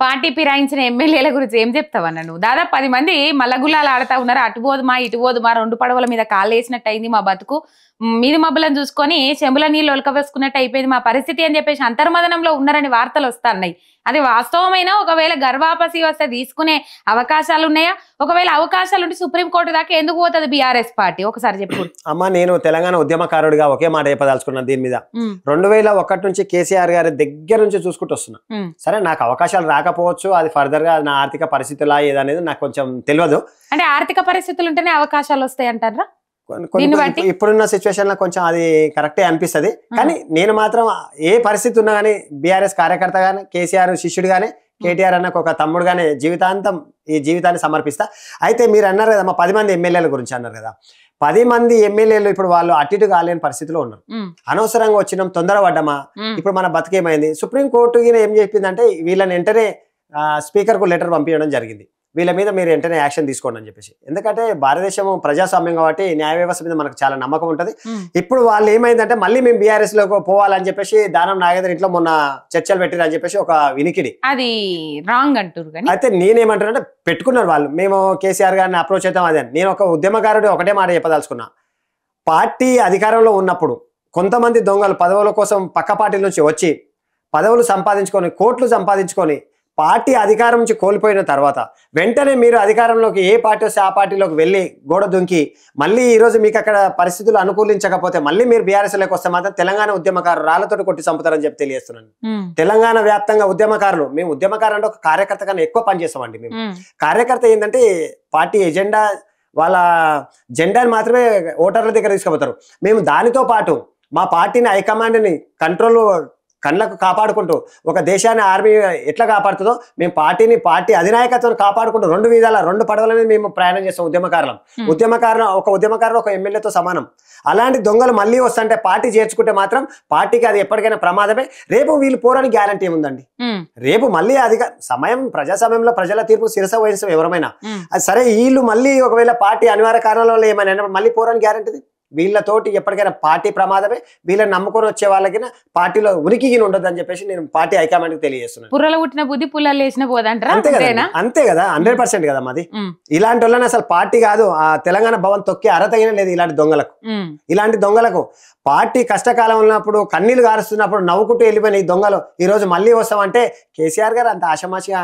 Party ఫిరాయించిన ఎమ్మెల్యేల గురించి ఏం చెప్తావన్న నువ్వు? దాదాపు 10 మంది మల్లగుల్లాలు ఆడుతా ఉన్నారు. అటు పోదుమా ఇటు పోదుమా 2 పడవల మీద కాళ్ళు వేసినట్టు అయింది మా బతుకు, మీది మబ్బులను చూసుకొని చెంబుల నీళ్ళు ఒలకవేసుకున్నట్టు అయిపోయింది మా పరిస్థితి అని చెప్పేసి అంతర్మదనంలో ఉన్నారని వార్తలు వస్తున్నాయి. అది వాస్తవమైన ఒకవేళ గర్వాపసి వస్తే తీసుకునే అవకాశాలు ఉన్నాయా? ఒకవేళ అవకాశాలు ఉంటే సుప్రీంకోర్టు దాకా ఎందుకు పోతుంది బీఆర్ఎస్ పార్టీ? ఒకసారి చెప్పు అమ్మా. నేను తెలంగాణ ఉద్యమకారుడిగా ఒకే మాట చెప్పదలుచుకున్నాను దీని మీద. 2001 నుంచి కేసీఆర్ గారి దగ్గర నుంచి చూసుకుంటూ వస్తున్నా. సరే, నాకు అవకాశాలు రాకపోవచ్చు, అది ఫర్దర్ గా నా ఆర్థిక పరిస్థితులా ఏదనేది నాకు కొంచెం తెలియదు. అంటే ఆర్థిక పరిస్థితులు ఉంటేనే అవకాశాలు వస్తాయి అంటారా? ఇప్పుడున్న సిచ్యువేషన్ లో కొంచెం అది కరెక్టే అనిపిస్తుంది. కానీ నేను మాత్రం ఏ పరిస్థితి ఉన్నా గానీ బీఆర్ఎస్ కార్యకర్త గానీ, కేసీఆర్ శిష్యుడు గానీ, కేటీఆర్ అన్నకు ఒక తమ్ముడు గానీ జీవితాంతం ఈ జీవితాన్ని సమర్పిస్తా. అయితే మీరు అన్నారు కదా మా 10 మంది ఎమ్మెల్యేల గురించి అన్నారు కదా. 10 మంది ఎమ్మెల్యేలు ఇప్పుడు వాళ్ళు అటు ఇటు కాలేని పరిస్థితిలో ఉన్నారు. అనవసరంగా వచ్చినాం, తొందర పడ్డమా, ఇప్పుడు మన బతికేమైంది. సుప్రీంకోర్టు ఏం చెప్పిందంటే వీళ్ళని వెంటనే స్పీకర్ కు లెటర్ పంపించడం జరిగింది. వీళ్ళ మీద మీరు వెంటనే యాక్షన్ తీసుకోండి అని చెప్పేసి. ఎందుకంటే భారతదేశం ప్రజాస్వామ్యం కాబట్టి న్యాయ వ్యవస్థ మీద మనకు చాలా నమ్మకం ఉంటుంది. ఇప్పుడు వాళ్ళు ఏమైందంటే మళ్ళీ మేము బీఆర్ఎస్ లోకి పోవాలని చెప్పేసి దానం నాగేంద్ర ఇంట్లో మొన్న చర్చలు పెట్టిరని చెప్పేసి ఒక వినికిడి. అది రాంగ్ అంటారు. అయితే నేనేమంటానంటే పెట్టుకున్నారు వాళ్ళు, మేము కేసీఆర్ గారిని అప్రోచ్ అవుతాం. అదే నేను ఒక ఉద్యమకారుడు ఒకటే మాట చెప్పదలుచుకున్నా. పార్టీ అధికారంలో ఉన్నప్పుడు కొంతమంది దొంగలు పదవుల కోసం పక్క పార్టీల నుంచి వచ్చి పదవులు సంపాదించుకొని కోట్లు సంపాదించుకొని పార్టీ అధికారం నుంచి కోల్పోయిన తర్వాత వెంటనే మీరు అధికారంలోకి ఏ పార్టీ వస్తే ఆ పార్టీలోకి వెళ్ళి గోడ దుంకి మళ్ళీ ఈరోజు మీకు అక్కడ పరిస్థితులు అనుకూలించకపోతే మళ్ళీ మీరు బీఆర్ఎస్లోకి వస్తే మాత్రం తెలంగాణ ఉద్యమకారులు రాళ్లతో కొట్టి చంపుతారని చెప్పి తెలియజేస్తున్నాను. తెలంగాణ వ్యాప్తంగా ఉద్యమకారులు, మేము ఉద్యమకారు అంటే ఒక కార్యకర్త కన్నా ఎక్కువ పనిచేస్తామండి. మేము కార్యకర్త ఏంటంటే పార్టీ ఎజెండా, వాళ్ళ జెండాని మాత్రమే ఓటర్ల దగ్గర తీసుకుపోతారు. మేము దానితో పాటు మా పార్టీని హైకమాండ్ని కంట్రోల్ కళ్ళకు కాపాడుకుంటూ ఒక దేశాన్ని ఆర్మీ ఎట్లా కాపాడుతుందో మేము పార్టీ అధినాయకత్వాన్ని కాపాడుకుంటూ 2 విధాల 2 పడవల మీద మేము ప్రయాణం చేస్తాం. ఒక ఉద్యమకారులు ఒక ఎమ్మెల్యేతో సమానం. అలాంటి దొంగలు మళ్ళీ వస్తుంటే పార్టీ చేర్చుకుంటే మాత్రం పార్టీకి అది ఎప్పటికైనా ప్రమాదమే. రేపు వీళ్ళు పోరాని గ్యారంటీ ఏముందండి? రేపు మళ్ళీ సమయం ప్రజాస్వామ్యంలో ప్రజల తీర్పు శిరస వహించడం ఎవరమైనా. అది సరే, వీళ్ళు మళ్ళీ ఒకవేళ పార్టీ అనివార్య కారణాల ఏమైనా మళ్ళీ పోరాని గ్యారంటీ. వీళ్ళతోటి ఎప్పటికైనా పార్టీ ప్రమాదమే. వీళ్ళని నమ్ముకొని వచ్చే వాళ్ళకి పార్టీలో ఉనికి ఉండదు అని చెప్పేసి నేను పార్టీ హైకమాండ్ కి తెలియజేస్తున్నాను. పుర్రలు పుట్టిన బుద్ధి పుల్లలు వేసిన పోదంటారా? అంతే కదా, 100% కదా మాది. ఇలాంటి వాళ్ళని అసలు పార్టీ కాదు, ఆ తెలంగాణ భవన్ తొక్కే అర్హత లేదు ఇలాంటి దొంగలకు. పార్టీ కష్టకాలం ఉన్నప్పుడు కన్నీళ్లు గారుస్తున్నప్పుడు నవ్వుకుంటూ వెళ్ళిపోయిన ఈ దొంగలు ఈ రోజు మళ్ళీ వస్తామంటే కేసీఆర్ గారు అంత ఆషమాషిగా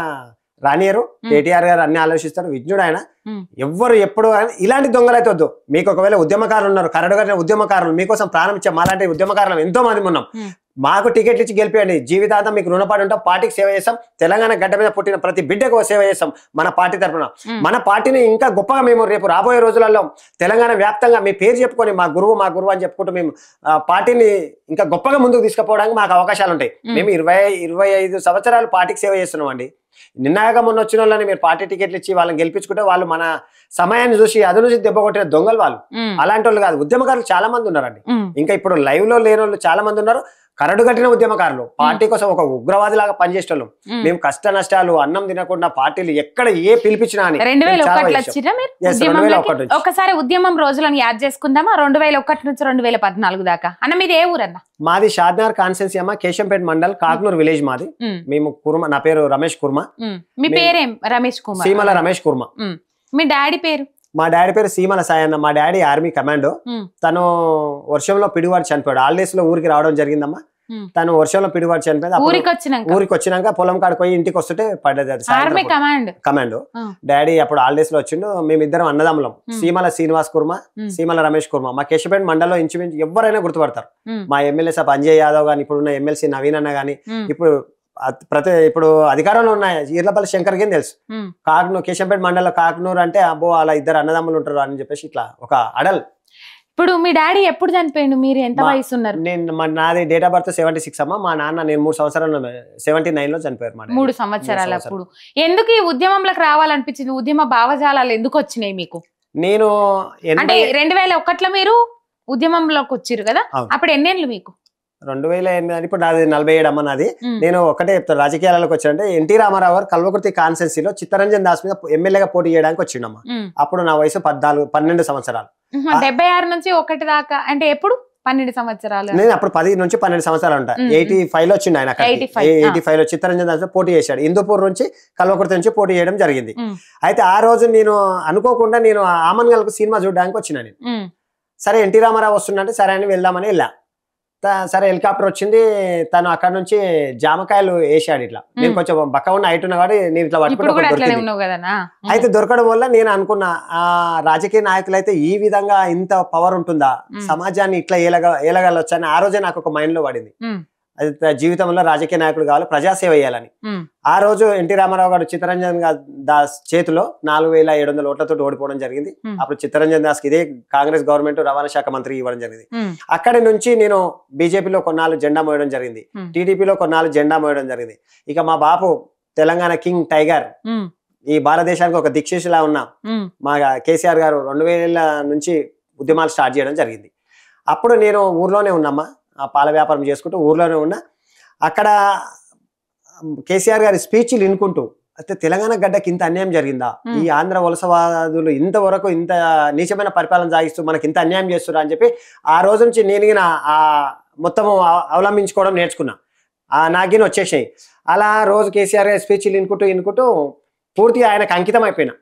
రానియరు. కేటీఆర్ గారు అన్ని ఆలోచిస్తారు, విజ్ఞుడు ఆయన. ఎవ్వరు ఎప్పుడు ఇలాంటి దొంగలు అయితే వద్దు. మీకు ఒకవేళ ఉద్యమకారులు ఉన్నారు, కరడుగట్టిన ఉద్యమకారులు, మీకోసం ప్రాణం ఇచ్చే మాలాంటి ఉద్యమకారులు ఎంతో మంది ఉన్నాం. మాకు టికెట్లు ఇచ్చి గెలిపేయండి, జీవితాంతం మీకు రుణపడి ఉంటాం, పార్టీకి సేవ చేస్తాం. తెలంగాణ గడ్డ మీద పుట్టిన ప్రతి బిడ్డకు సేవ చేస్తాం మన పార్టీ తరఫున. మన పార్టీని ఇంకా గొప్పగా మేము రేపు రాబోయే రోజులలో తెలంగాణ వ్యాప్తంగా మీ పేరు చెప్పుకొని మా గురువు అని చెప్పుకుంటూ మేము పార్టీని ఇంకా గొప్పగా ముందుకు తీసుకుపోవడానికి మాకు అవకాశాలు ఉంటాయి. మేము 25 సంవత్సరాలు పార్టీకి సేవ చేస్తున్నాం అండి. నిన్నగా మొన్న వచ్చిన వాళ్ళని మీరు పార్టీ టికెట్లు ఇచ్చి వాళ్ళని గెలిపించుకుంటే వాళ్ళు మన సమయాన్ని చూసి అదు నుంచి దెబ్బ కొట్టిన దొంగలు వాళ్ళు. అలాంటి వాళ్ళు కాదు. ఉద్యమకారులు చాలా మంది ఉన్నారండి. ఇంకా ఇప్పుడు లైవ్ లో లేని వాళ్ళు చాలా మంది ఉన్నారు. కరడు కట్టిన ఉద్యమకారులు, పార్టీ కోసం ఒక ఉగ్రవాది లాగా పనిచేసేవాళ్ళు. మేము కష్ట నష్టాలు అన్నం తినకుండా పార్టీలు ఎక్కడ ఏ పిలిపించినా అని. 2001 ఒకసారి ఉద్యమం రోజులను యాద్ చేసుకుందామా? 2001 నుంచి 2014 దాకా. అన్న మీది ఏ ఊరన్నా? మాది షాద్నగర్ కాన్స్టెన్సీ అమ్మ, కేశంపేట మండల్, కాక్నూర్ విలేజ్ మాది. మేము కుర్మ, నా పేరు రమేష్ కుర్మ. మీ పేరేం? రమేష్ కుమార్. సీమల రమేష్ కుర్మ. మీ డాడీ పేరు? మా డాడీ పేరు సీమల సాయన్న. మా డాడీ ఆర్మీ కమాండో. తను వర్షంలో పిడివాడు చనిపోయాడు. హాలిడేస్ లో ఊరికి రావడం జరిగిందమ్మా. తను వర్షంలో పిడివాడు చనిపోయింది. ఊరికి వచ్చినాక పొలం కాడికి పోయి ఇంటికి వస్తుంటే పడ్డది కమాండో. డాడీ అప్పుడు హాలిడేస్ లో వచ్చిండు. మేమిద్దరం అన్నదమ్ములం. సీమల శ్రీనివాస్ కుర్మ, సీమల రమేష్ కుర్మ. మా కేశపేట మండలంలో ఇంచుమించు ఎవరైనా గుర్తుపడతారు. మా ఎమ్మెల్యే సాబ్ అంజయ్ యాదవ్ గాని, ఇప్పుడున్న ఎమ్మెల్సీ నవీన్ అన్న గాని, ఇప్పుడు అధికారంలో ఉన్న ఈర్లపల్లి శంకర్ కి తెలుసు. కాక్నూర్, కేశంపేట మండలంలో కాక్నూర్ అంటే అబ్బో అలా 2 అన్నదమ్ములు ఉంటారు అని చెప్పేసి ఇట్లా ఒక అడల్. ఇప్పుడు మీ డాడీ ఎప్పుడు చనిపోయిండు? మీరు ఎంత వయసు ఉన్నారు? నాది డేట్ ఆఫ్ బర్త్ 76 అమ్మా. మా నాన్న నేను 3 సంవత్సరాలు 79 లో చనిపోయారు. 3 సంవత్సరాలు. అప్పుడు ఎందుకు ఈ ఉద్యమంలోకి రావాలనిపించింది? ఉద్యమ భావజాలాలు ఎందుకు వచ్చినాయి మీకు? నేను అంటే 2001లో మీరు ఉద్యమంలోకి వచ్చారు కదా, అప్పుడు ఎన్నేళ్ళు మీకు? 2008. ఇప్పుడు నాది 47 అమ్మ నాది. నేను ఒకటే చెప్తాను, రాజకీయాలకు వచ్చానంటే ఎన్టీ రామారావు గారు కల్వకుర్తి కాన్స్టెన్సీలో చిత్తరంజన్ దాస్ మీద ఎమ్మెల్యేగా పోటీ చేయడానికి వచ్చిండమ్మా. అప్పుడు నా వయసు 12 సంవత్సరాలు. 76 నుంచి 1 దాకా అంటే ఎప్పుడు? 12 సంవత్సరాలు నేను అప్పుడు 10 నుంచి 12 సంవత్సరాలు ఉంటా. 85 లో వచ్చిండు ఆయన. 85 లో చిత్తరంజన్ దాస్ పోటీ చేశాడు. హిందూపూర్ నుంచి కల్వకుర్తి నుంచి పోటీ చేయడం జరిగింది. అయితే ఆ రోజు నేను అనుకోకుండా నేను ఆమన్గల్కు సినిమా చూడడానికి వచ్చిన నేను. సరే ఎన్టీ రామారావు వస్తుందంటే సరే అని వెళ్దామని వెళ్ళా. సరే హెలికాప్టర్ వచ్చింది. తను అక్కడ నుంచి జామకాయలు వేసాడు ఇట్లా. నేను కొంచెం బక్క ఉన్న హైట్ ఉన్నా కాబట్టి నేను ఇట్లా పట్టుకుంటా. అయితే దొరకడం వల్ల నేను అనుకున్నా ఆ రాజకీయ నాయకులు అయితే ఈ విధంగా ఇంత పవర్ ఉంటుందా, సమాజాన్ని ఇట్లా ఏలగలొచ్చు అని ఆ రోజే నాకు ఒక మైండ్ లో పడింది. అది జీవితంలో రాజకీయ నాయకుడు కావాలి, ప్రజాసేవ చేయాలని. ఆ రోజు ఎన్టీ రామారావు గారు చిత్తరంజన్ దాస్ చేతిలో 4700 ఓట్లతో ఓడిపోవడం జరిగింది. అప్పుడు చిత్తరంజన్ దాస్ కి ఇదే కాంగ్రెస్ గవర్నమెంట్ రవాణా శాఖ మంత్రి ఇవ్వడం జరిగింది. అక్కడి నుంచి నేను బీజేపీలో కొన్నాళ్ళు జెండా మోయడం జరిగింది, టీడీపీలో కొన్నాళ్ళు జెండా మోయడం జరిగింది. ఇక మా బాపు తెలంగాణ కింగ్ టైగర్, ఈ భారతదేశానికి ఒక దిక్సూచిలా ఉన్న మా కేసీఆర్ గారు 2000 నుంచి ఉద్యమాలు స్టార్ట్ చేయడం జరిగింది. అప్పుడు నేను ఊర్లోనే ఉన్నామ్మా, ఆ పాల వ్యాపారం చేసుకుంటూ ఊర్లోనే ఉన్నా. అక్కడ కేసీఆర్ గారి స్పీచ్లు వినుకుంటూ అయితే తెలంగాణ గడ్డకి ఇంత అన్యాయం జరిగిందా, ఈ ఆంధ్ర వలసవాదులు ఇంతవరకు ఇంత నీచమైన పరిపాలన సాగిస్తూ మనకి ఇంత అన్యాయం చేస్తున్నారు అని చెప్పి ఆ రోజు నుంచి నేను ఆ మొత్తం అవలంబించుకోవడం నేర్చుకున్నా. నాగిన వచ్చేసాయి. అలా రోజు కేసీఆర్ గారి స్పీచ్లు వినుకుంటూ పూర్తిగా ఆయనకు అంకితం అయిపోయినా.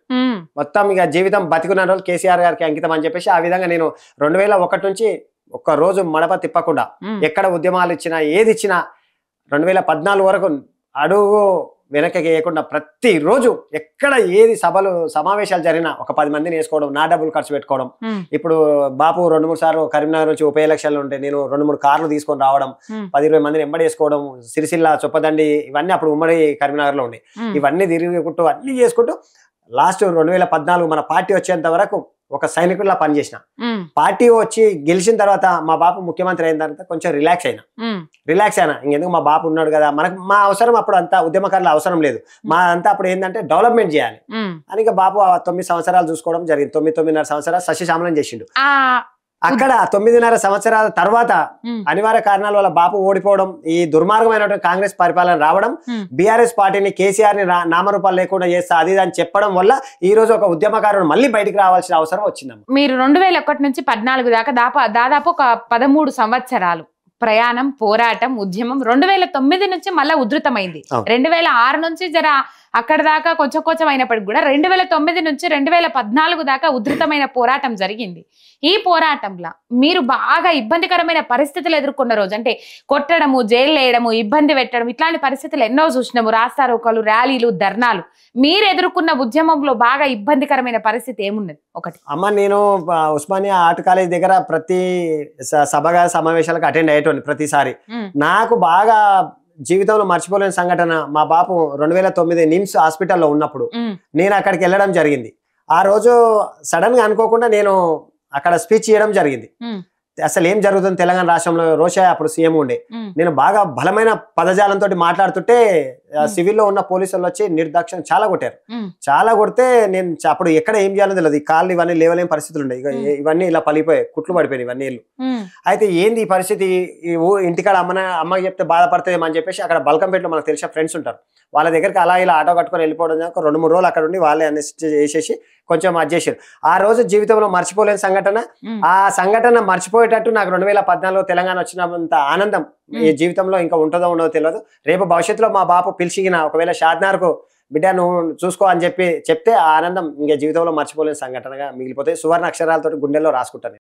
మొత్తం ఇక జీవితం బతికున్న రోజు కేసీఆర్ గారికి అంకితం అని చెప్పేసి ఆ విధంగా నేను 2001 నుంచి ఒక్క రోజు మడప తిప్పకుండా ఎక్కడ ఉద్యమాలు ఇచ్చినా ఏది ఇచ్చినా 2014 వరకు అడుగు వెనక్కి వేయకుండా ప్రతి రోజు ఎక్కడ ఏది సభలు సమావేశాలు జరిగినా ఒక 10 మందిని వేసుకోవడం, నా డబ్బులు ఖర్చు పెట్టుకోవడం. ఇప్పుడు బాపు 2-3 సార్లు కరీంనగర్ నుంచి ఉప ఎలక్షన్లు ఉంటే నేను 2-3 కార్లు తీసుకొని రావడం, 10-20 మందిని ఎంబడి వేసుకోవడం, సిరిసిల్ల చొప్పదండి ఇవన్నీ అప్పుడు ఉమ్మడి కరీంనగర్ లో ఉండే. ఇవన్నీ తిరుగుకుంటూ అన్ని చేసుకుంటూ లాస్ట్ 2014 మన పార్టీ వచ్చేంత వరకు ఒక సైనికుడిలా పనిచేసిన. పార్టీ వచ్చి గెలిచిన తర్వాత మా బాపు ముఖ్యమంత్రి అయిన తర్వాత కొంచెం రిలాక్స్ అయినా. ఇంకెందుకు మా బాపు ఉన్నాడు కదా, మనకు మా అవసరం అప్పుడు అంతా ఉద్యమకారుల అవసరం లేదు. మా అంతా అప్పుడు ఏంటంటే డెవలప్మెంట్ చేయాలి అని ఇక బాపు 9 సంవత్సరాలు చూసుకోవడం జరిగింది. 9-9.5 సంవత్సరాలు సస్యశ్యామలం చేసిండు. అక్కడ 9.5 సంవత్సరాల తర్వాత అనివార్య కారణాల వల్ల బాపు ఓడిపోవడం, ఈ దుర్మార్గమైనటువంటి కాంగ్రెస్ పరిపాలన రావడం, బీఆర్ఎస్ పార్టీని కేసీఆర్ ని నామరూపాలు లేకుండా చేస్తా అది అని చెప్పడం వల్ల ఈ రోజు ఒక ఉద్యమకారుడు మళ్ళీ బయటికి రావాల్సిన అవసరం వచ్చిందమ్మ. మీరు 2001 నుంచి 14 దాకా దాదాపు ఒక 13 సంవత్సరాలు ప్రయాణం, పోరాటం, ఉద్యమం 2009 నుంచి మళ్ళీ ఉధృతమైంది. 2006 నుంచి జర అక్కడ దాకా కొంచెం అయినప్పటికి కూడా 2009 నుంచి 2014 దాకా ఉధృతమైన పోరాటం జరిగింది. ఈ పోరాటంలో మీరు బాగా ఇబ్బందికరమైన పరిస్థితులు ఎదుర్కొన్న రోజు అంటే కొట్టడము, జైలు వేయడము, ఇబ్బంది పెట్టడం ఇట్లాంటి పరిస్థితులు ఎన్నో చూసినాము. రాస్తారోకలు, ర్యాలీలు, ధర్నాలు. మీరు ఎదుర్కొన్న ఉద్యమంలో బాగా ఇబ్బందికరమైన పరిస్థితి ఏమున్నది? ఒకటి అమ్మ, నేను ఉస్మానియా ఆర్ట్ కాలేజ్ దగ్గర ప్రతి సభగా సమావేశాలకు అటెండ్ అయ్యేటోని ప్రతిసారి. నాకు బాగా జీవితంలో మర్చిపోలేని సంఘటన మా బాపు 2009 నిమ్స్ హాస్పిటల్లో ఉన్నప్పుడు నేను అక్కడికి వెళ్ళడం జరిగింది. ఆ రోజు సడన్ గా అనుకోకుండా నేను అక్కడ స్పీచ్ చేయడం జరిగింది. అసలు ఏం జరుగుతుంది తెలంగాణ రాష్ట్రంలో, రోషయ్య అప్పుడు సీఎం ఉండే. నేను బాగా బలమైన పదజాలంతో మాట్లాడుతుంటే సివిల్లో ఉన్న పోలీసులు వచ్చి నిర్దాక్షిణ్యం చాలా కొట్టారు. చాలా కొడితే నేను అప్పుడు ఎక్కడ ఏం చేయాలో తెలియదు. ఈ కాళ్ళు ఇవన్నీ లేవలేని పరిస్థితులు ఉండే. ఇవన్నీ ఇలా పలిపోయాయి, కుట్లు పడిపోయాయి ఇవన్నీ. అయితే ఏంది ఈ పరిస్థితి, ఈ ఇంటికాడ అమ్మకి చెప్తే బాధపడతాయేమో అని చెప్పేసి అక్కడ బల్కంపేటలో మనకు తెలిసిన ఫ్రెండ్స్ ఉంటారు, వాళ్ళ దగ్గరికి అలా ఇలా ఆటో కట్టుకొని వెళ్ళిపోవడం. 2-3 రోజులు అక్కడ ఉండి వాళ్ళే అన్ని చేసేసి కొంచెం అది చేశారు. ఆ రోజు జీవితంలో మర్చిపోలేని సంఘటన. ఆ సంఘటన మర్చిపోయేటట్టు నాకు 2014 తెలంగాణ వచ్చినంత ఆనందం ఈ జీవితంలో ఇంకా ఉంటుందో ఉండదో తెలియదు. రేపు భవిష్యత్తులో మా బాపు పిలిచిగిన ఒకవేళ షాద్నార్కు బిడ్డ నువ్వు చూసుకో అని చెప్తే ఆ ఆనందం ఇంకా జీవితంలో మర్చిపోలేని సంఘటనగా మిగిలిపోతాయి. సువర్ణ అక్షరాలతో గుండెల్లో రాసుకుంటాను.